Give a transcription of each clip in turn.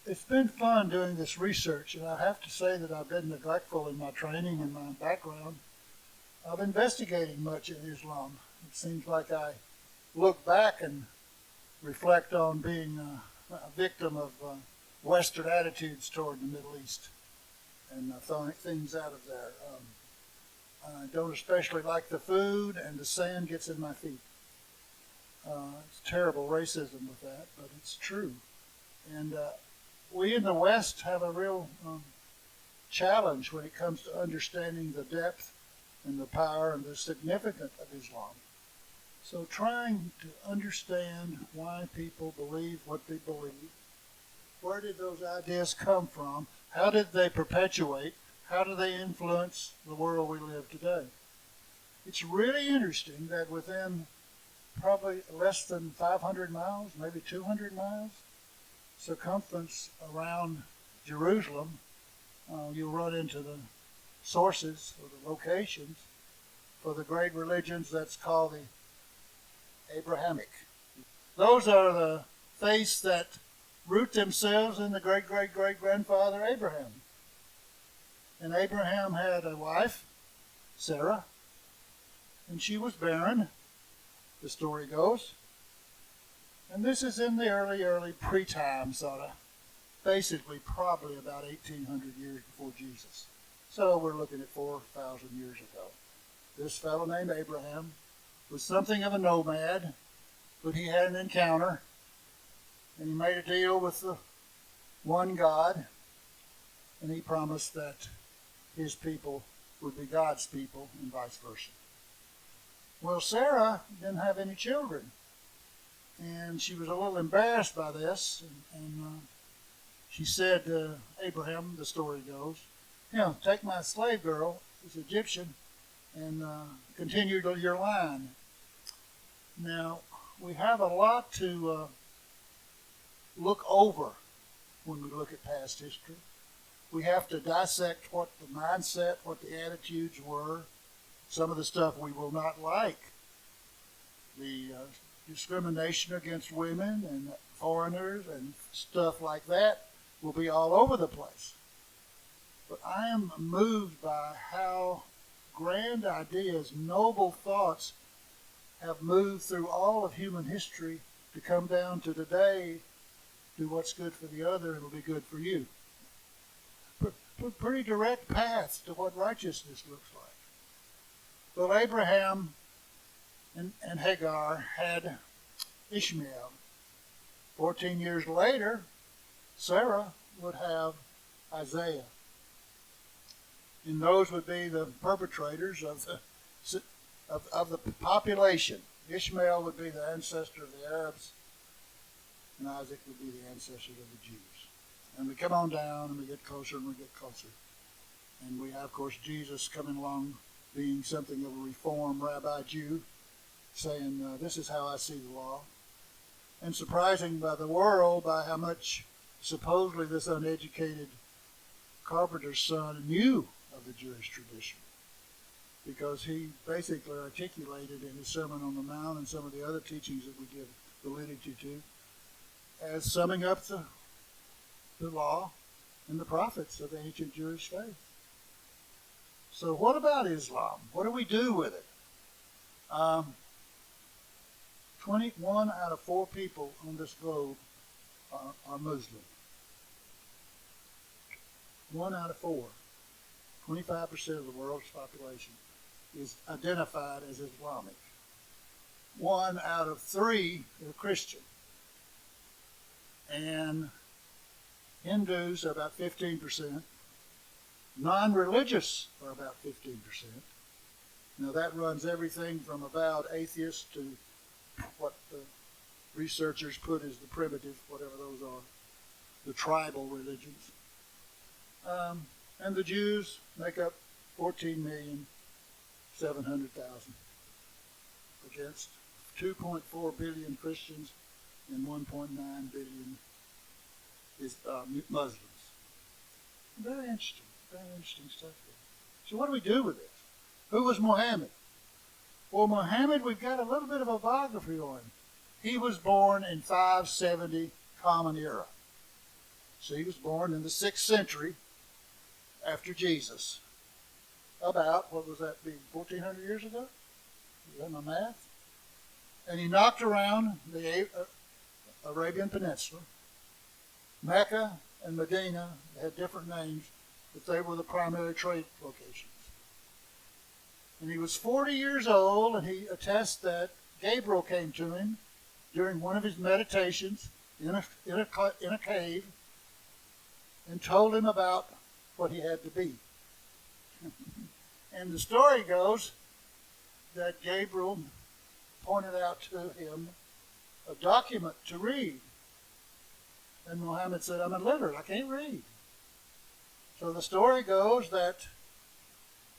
It's been fun doing this research, and I have to say that I've been neglectful in my training and my background of investigating much in Islam. It seems like I look back and reflect on being a victim of Western attitudes toward the Middle East and throwing things out of there. I don't especially like the food, and the sand gets in my feet. It's terrible racism with that, but it's true. And we in the West have a real challenge when it comes to understanding the depth and the power and the significance of Islam. So trying to understand why people believe what they believe, where did those ideas come from, how did they perpetuate, how do they influence the world we live today. It's really interesting that within probably less than 500 miles, maybe 200 miles, circumference around Jerusalem, you'll run into the sources or the locations for the great religions that's called the Abrahamic. Those are the faiths that root themselves in the great-great-great-grandfather Abraham. And Abraham had a wife, Sarah, and she was barren, the story goes. And this is in the early pre-time, sort of. Basically, probably about 1,800 years before Jesus. So we're looking at 4,000 years ago. This fellow named Abraham was something of a nomad, but he had an encounter, and he made a deal with the one God, and he promised that his people would be God's people and vice versa. Well, Sarah didn't have any children, and she was a little embarrassed by this, and she said to Abraham, the story goes, take my slave girl, who's Egyptian, and continue to your line. Now, we have a lot to look over when we look at past history. We have to dissect what the mindset, what the attitudes were, some of the stuff we will not like, the discrimination against women and foreigners and stuff like that will be all over the place. But I am moved by how grand ideas, noble thoughts have moved through all of human history to come down to today. Do what's good for the other, and it'll be good for you. Pretty direct paths to what righteousness looks like. Well, Abraham and Hagar had Ishmael. 14 years later, Sarah would have Isaiah. And those would be the perpetrators of the population. Ishmael would be the ancestor of the Arabs, and Isaac would be the ancestor of the Jews. And we come on down, and we get closer, and we get closer. And we have, of course, Jesus coming along, being something of a reformed rabbi Jew, saying, this is how I see the law. And surprising by the world by how much supposedly this uneducated carpenter's son knew of the Jewish tradition, because he basically articulated in his Sermon on the Mount and some of the other teachings that we give validity to as summing up the law and the prophets of the ancient Jewish faith. So what about Islam? What do we do with it? 21 out of 4 people on this globe are Muslim. 1 out of 4. 25% of the world's population is identified as Islamic. 1 out of 3 are Christian. And Hindus are about 15%. Non-religious are about 15%. Now that runs everything from avowed atheists to what the researchers put as the primitive, whatever those are, the tribal religions. And the Jews make up 14,700,000 against 2.4 billion Christians and 1.9 billion Muslims. Very interesting stuff here. So what do we do with this? Who was Muhammad? Well, Muhammad, we've got a little bit of a biography on him. He was born in 570 Common Era. So he was born in the 6th century after Jesus. About, what was that, 1,400 years ago? Is that my math? And he knocked around the Arabian Peninsula. Mecca and Medina had different names, but they were the primary trade locations. And he was 40 years old, and he attests that Gabriel came to him during one of his meditations in a cave and told him about what he had to be. And the story goes that Gabriel pointed out to him a document to read. And Muhammad said, I'm illiterate, I can't read. So the story goes that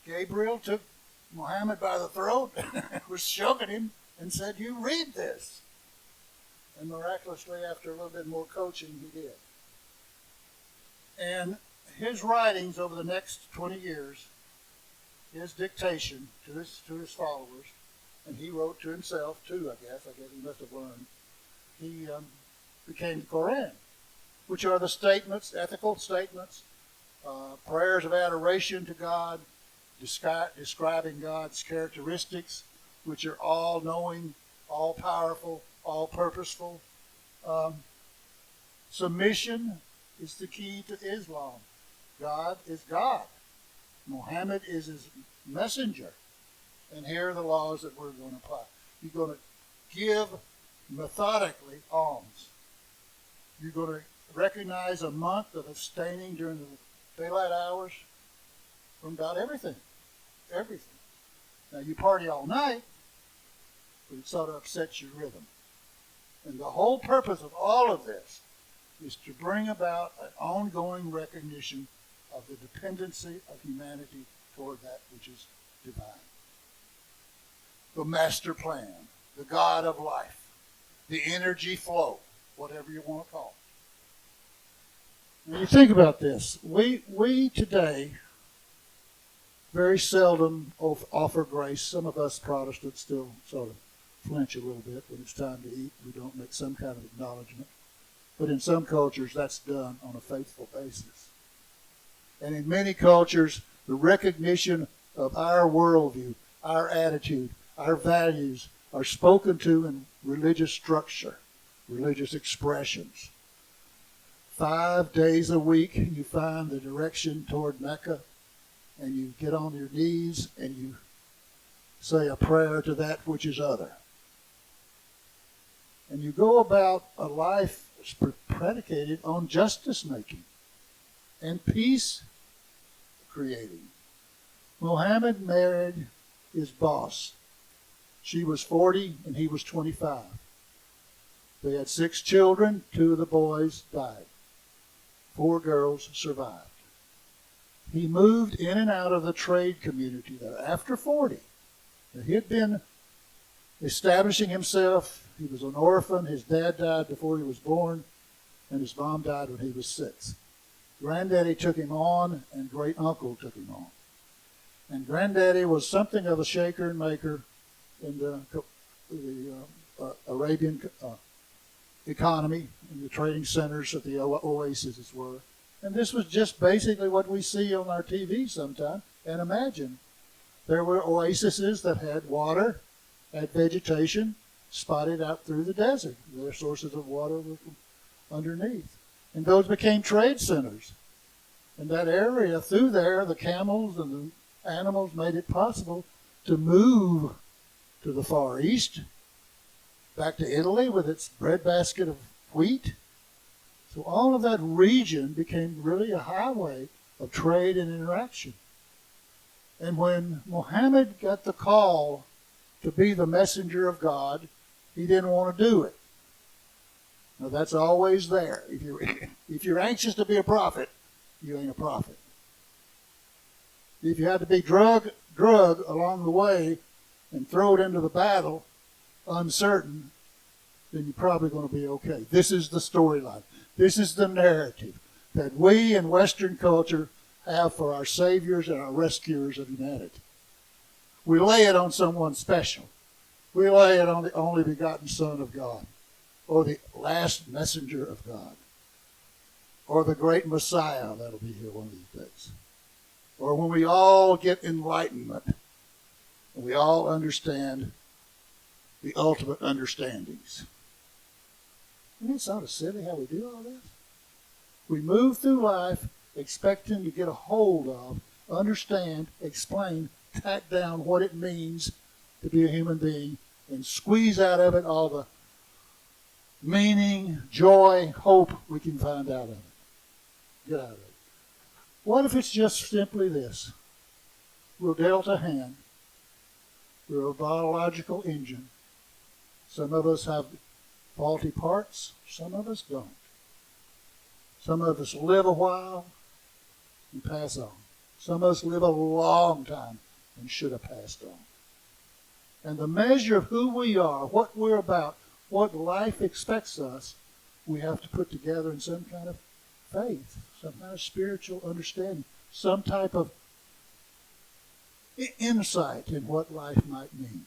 Gabriel took Muhammad by the throat, was choking him, and said, you read this. And miraculously, after a little bit more coaching, he did. And his writings over the next 20 years, his dictation to his followers, and he wrote to himself too, I guess he must have learned, he became the Quran, which are the statements, ethical statements, prayers of adoration to God, describing God's characteristics, which are all-knowing, all-powerful, all-purposeful. Submission is the key to Islam. God is God. Muhammad is his messenger. And here are the laws that we're going to apply. You're going to give methodically alms. You're going to recognize a month of abstaining during the daylight hours from about everything. Everything. Now, you party all night, but it sort of upsets your rhythm. And the whole purpose of all of this is to bring about an ongoing recognition of the dependency of humanity toward that which is divine. The master plan, the God of life, the energy flow, whatever you want to call it. Now you think about this. We today very seldom offer grace. Some of us Protestants still sort of flinch a little bit when it's time to eat. We don't make some kind of acknowledgement. But in some cultures, that's done on a faithful basis. And in many cultures, the recognition of our worldview, our attitude, our values are spoken to in religious structure, religious expressions. 5 days a week, you find the direction toward Mecca, and you get on your knees and you say a prayer to that which is other. And you go about a life predicated on justice making and peace creating. Muhammad married his boss. She was 40 and he was 25. They had 6 children. 2 of the boys died. 4 girls survived. He moved in and out of the trade community there after 40. He had been establishing himself. He was an orphan. His dad died before he was born, and his mom died when he was 6. Granddaddy took him on, and great uncle took him on. And Granddaddy was something of a shaker and maker in the Arabian economy, in the trading centers that the oases were. And this was just basically what we see on our TV sometimes. And imagine, there were oases that had water, had vegetation, spotted out through the desert. Their sources of water were from underneath. And those became trade centers. And that area, through there, the camels and the animals made it possible to move to the Far East, back to Italy with its breadbasket of wheat. So all of that region became really a highway of trade and interaction. And when Muhammad got the call to be the messenger of God, he didn't want to do it. Now that's always there. If you're anxious to be a prophet, you ain't a prophet. If you had to be drug along the way and throw it into the battle, uncertain, then you're probably going to be okay. This is the storyline. This is the narrative that we in Western culture have for our saviors and our rescuers of humanity. We lay it on someone special. We lay it on the only begotten Son of God, or the last messenger of God. or the great Messiah that'll be here one of these days, or when we all get enlightenment and we all understand the ultimate understandings. Isn't it sort of silly how we do all this? We move through life expecting to get a hold of, understand, explain, tack down what it means to be a human being, and squeeze out of it all the meaning, joy, hope we can find out of it. Get out of it. What if it's just simply this? We're dealt a hand. We're a biological engine. Some of us have faulty parts. Some of us don't. Some of us live a while and pass on. Some of us live a long time and should have passed on. And the measure of who we are, what we're about, what life expects us, we have to put together in some kind of faith, some kind of spiritual understanding, some type of insight in what life might mean.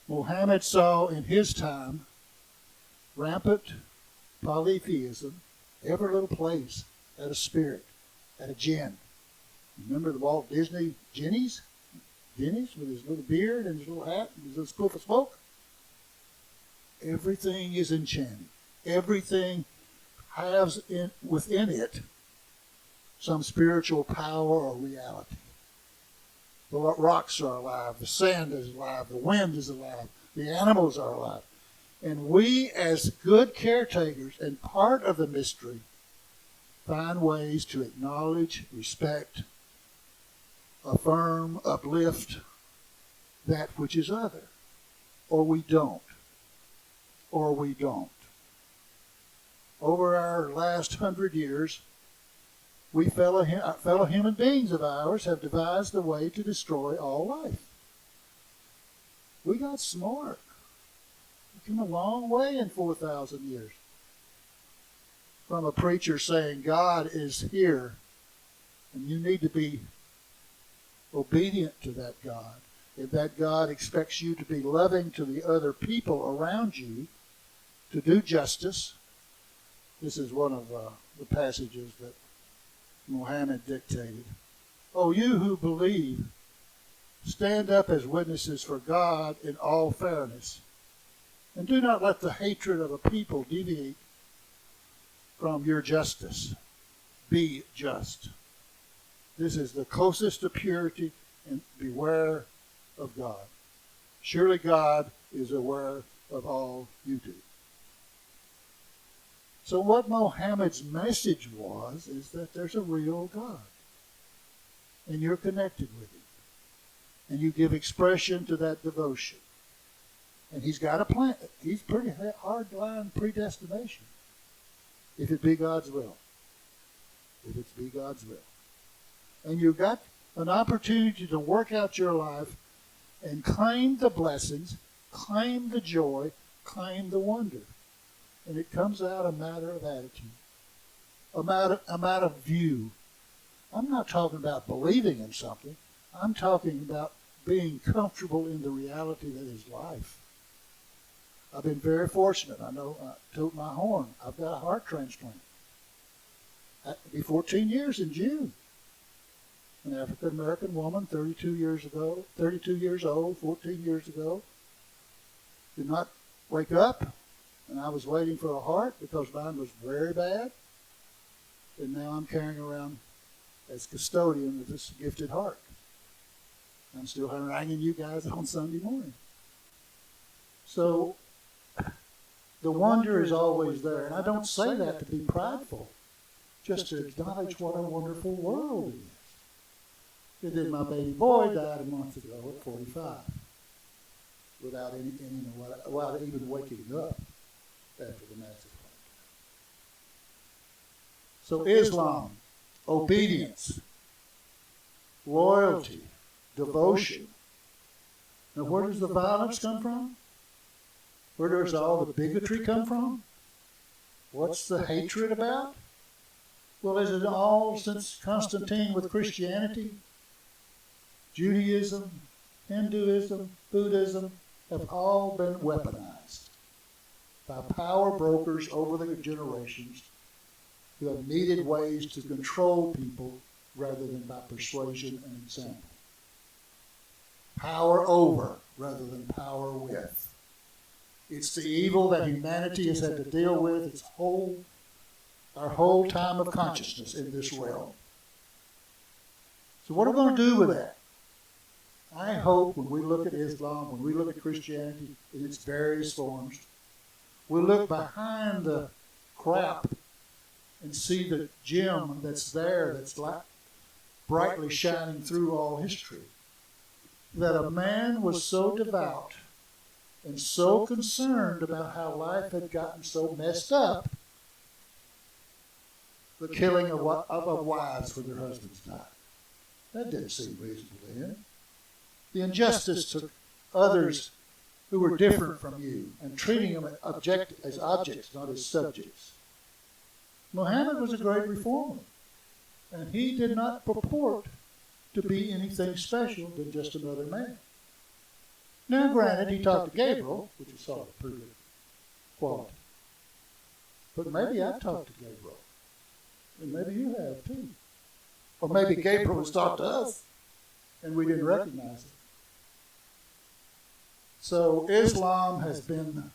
Muhammad saw in his time rampant polytheism, every little place had a spirit, had a jinn. Remember the Walt Disney Jennies? Jennies with his little beard and his little hat and his little spoof of smoke? Everything is enchanted. Everything has within it some spiritual power or reality. The rocks are alive, the sand is alive, the wind is alive, the animals are alive. And we, as good caretakers and part of the mystery, find ways to acknowledge, respect, affirm, uplift that which is other. Or we don't. Or we don't. Over our last 100 years, we fellow human beings of ours have devised a way to destroy all life. We got smart. We came a long way in 4,000 years. From a preacher saying God is here and you need to be obedient to that God. If that God expects you to be loving to the other people around you, to do justice. This is one of the passages that Muhammad dictated. Oh, you who believe, stand up as witnesses for God in all fairness, and do not let the hatred of a people deviate from your justice. Be just. This is the closest to purity, and beware of God. Surely God is aware of all you do. So what Muhammad's message was is that there's a real God. And you're connected with him. And you give expression to that devotion. And he's got a plan. He's pretty hard line predestination. If it be God's will. If it be God's will. And you've got an opportunity to work out your life and claim the blessings, claim the joy, claim the wonder. And it comes out a matter of attitude, a matter of view. I'm not talking about believing in something. I'm talking about being comfortable in the reality that is life. I've been very fortunate. I know I toot my horn. I've got a heart transplant. It'll be 14 years in June. An African-American woman, 32 years old, 14 years ago, did not wake up. And I was waiting for a heart because mine was very bad. And now I'm carrying around as custodian of this gifted heart. I'm still haranguing you guys on Sunday morning. So the wonder is always there. And I don't say that to be prideful, just to acknowledge what a wonderful world it is. And then my baby boy died a month ago at 45 without even waking up after the massive heart attack. So Islam, obedience, loyalty, devotion. Now where does the violence come from? Where does all the bigotry come from? What's the hatred about? Well, is it all since Constantine with Christianity? Judaism, Hinduism, Buddhism have all been weaponized by power brokers over the generations who have needed ways to control people rather than by persuasion and example. Power over rather than power with. It's the evil that humanity has had to deal with our whole time of consciousness in this realm. So what are we going to do with that? I hope when we look at Islam, when we look at Christianity in its various forms, we'll look behind the crap and see the gem that's there, that's like brightly shining through all history. That a man was so devout and so concerned about how life had gotten so messed up, the killing of wives when their husbands died. That didn't seem reasonable to him. The injustice to others who were different from you and treating them as objects, not as subjects. Muhammad was a great reformer, and he did not purport to be anything special than just another man. Now, granted, he talked to Gabriel, which is sort of pretty good quality. But maybe I've talked to Gabriel, and maybe you have too. Or maybe Gabriel has talked to us, and we didn't recognize it. So Islam has been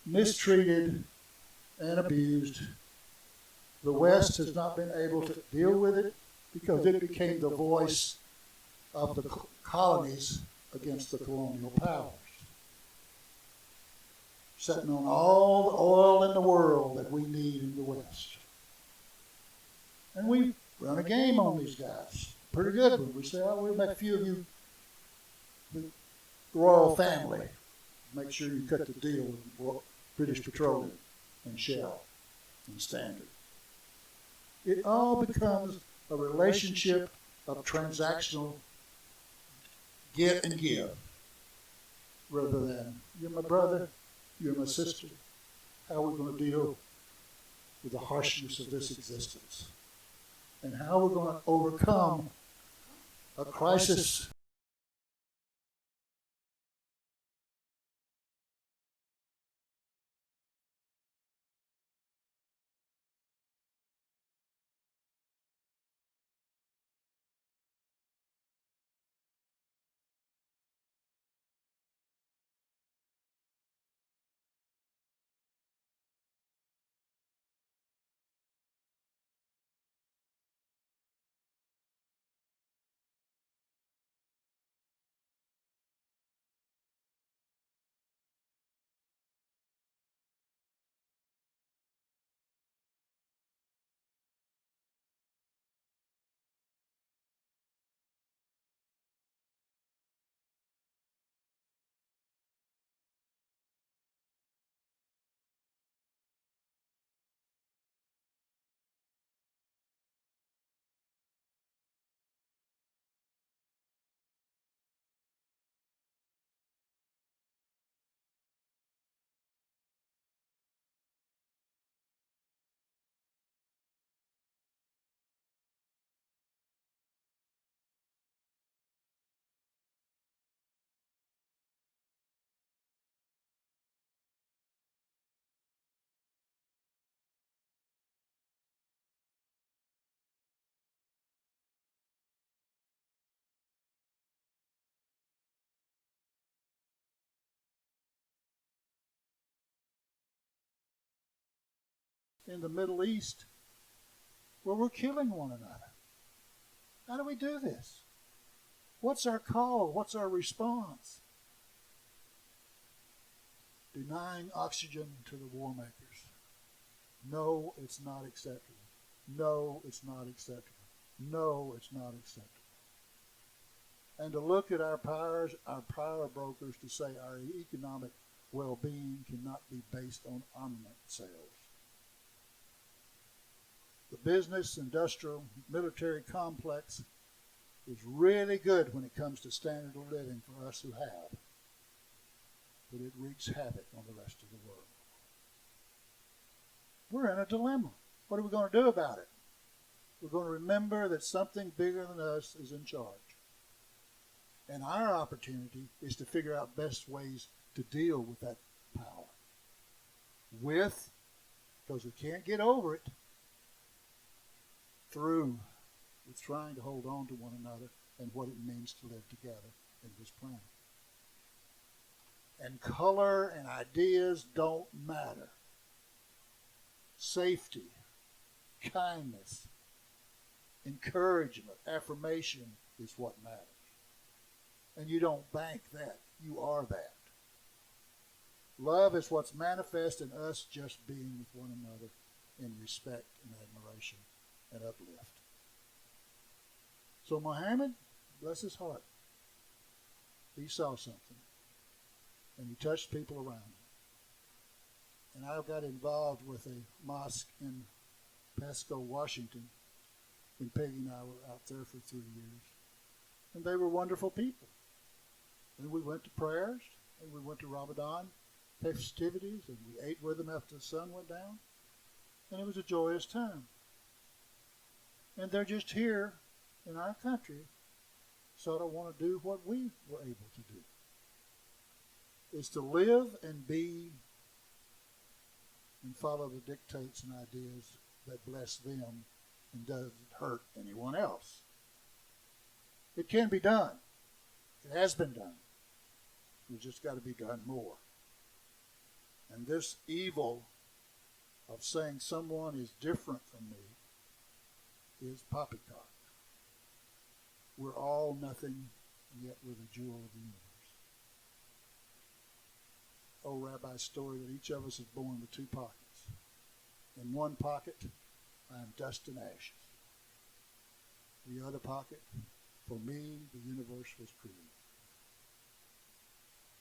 mistreated and abused. The West has not been able to deal with it because it became the voice of the colonies against the colonial powers, sitting on all the oil in the world that we need in the West. And we run a game on these guys. Pretty good one. We say, oh, we'll make a few of you the royal family. Make sure you cut the deal with British Petroleum and Shell and Standard. It all becomes a relationship of transactional get and give, rather than you're my brother, you're my sister. How are we going to deal with the harshness of this existence? And how we're going to overcome a crisis in the Middle East where we're killing one another. How do we do this? What's our call? What's our response? Denying oxygen to the war makers. No, it's not acceptable. No, it's not acceptable. No, it's not acceptable. And to look at our power brokers to say our economic well-being cannot be based on armament sales. The business, industrial, military complex is really good when it comes to standard of living for us who have, but it wreaks havoc on the rest of the world. We're in a dilemma. What are we going to do about it? We're going to remember that something bigger than us is in charge. And our opportunity is to figure out best ways to deal with that power. Because we can't get over it. through with trying to hold on to one another and what it means to live together in this planet. And color and ideas don't matter. Safety, kindness, encouragement, affirmation is what matters. And you don't bank that. You are that. Love is what's manifest in us just being with one another in respect and admiration and uplift. So Muhammad, bless his heart, he saw something. And he touched people around him. And I got involved with a mosque in Pasco, Washington, when Peggy and I were out there for 3 years. And they were wonderful people. And we went to prayers, and we went to Ramadan festivities, and we ate with them after the sun went down. And it was a joyous time. And they're just here in our country, so I don't want to do what we were able to do. Is to live and be and follow the dictates and ideas that bless them and doesn't hurt anyone else. It can be done. It has been done. It's just got to be done more. And this evil of saying someone is different from me is poppycock. We're all nothing, and yet we're the jewel of the universe. Old rabbi's story that each of us is born with two pockets. In one pocket, I am dust and ashes. The other pocket, for me, the universe was created.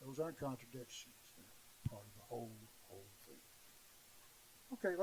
Those aren't contradictions. They're part of the whole thing. Okay,